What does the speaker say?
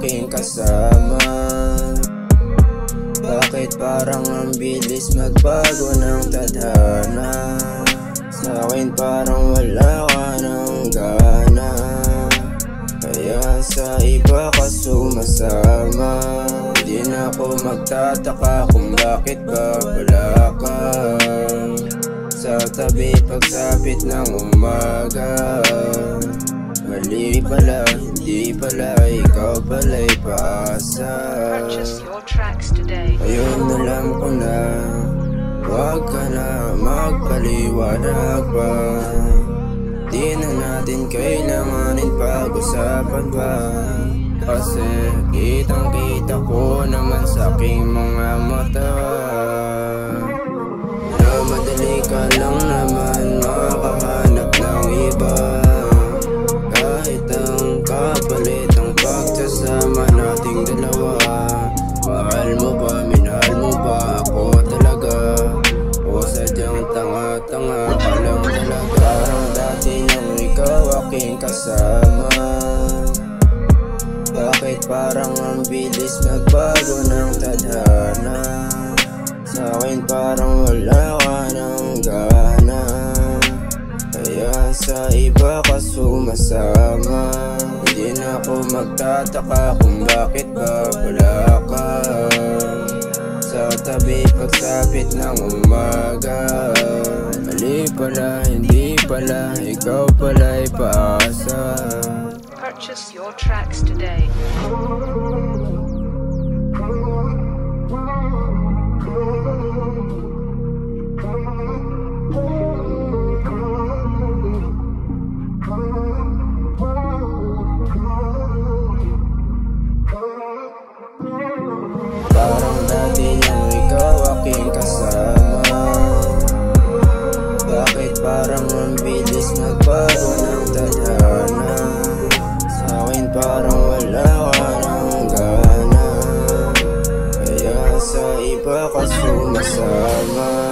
aking kasama. Bakit parang ang bilis magbago ng tadhana? Sa'kin parang wala ka ng gana, kaya sa iba ka sumasama. Di na ako magtataka kung bakit ba wala ka sa tabi pagsapit ng umaga. Mali pala, hindi pala, ikaw pala'y paasa. Ngayon alam ko na, huwag ka na magpaliwanag pa. Di na natin kailanganin pag-usapan pa, kasi kitang kita ko naman sa aking mga mata na madali ka lang naman makahanap ng iba. Kahit ang kapalit ang pagsasama nating dalawa. Mahal mo ba, minahal mo ba ako talaga? O sadyang tanga-tanga ka lang talaga? Parang dati nang ikaw aking kasama. Bakit parang ang bilis nagbago ng tadhana? Sa'kin parang wala ka ng gana, kaya sa iba ka sumasama. Hindi na ako magtataka kung bakit ba wala ka sa tabi pagsapit ng umaga. Mali pala, hindi pala, ikaw pala'y paasa. Purchase your tracks today. Parang dati nang ikaw aking kasama. Bakit parang ang bilis nagbago ng tadhana? Sa'kin parang wala ka ng gana, kaya sa iba ka sumasama.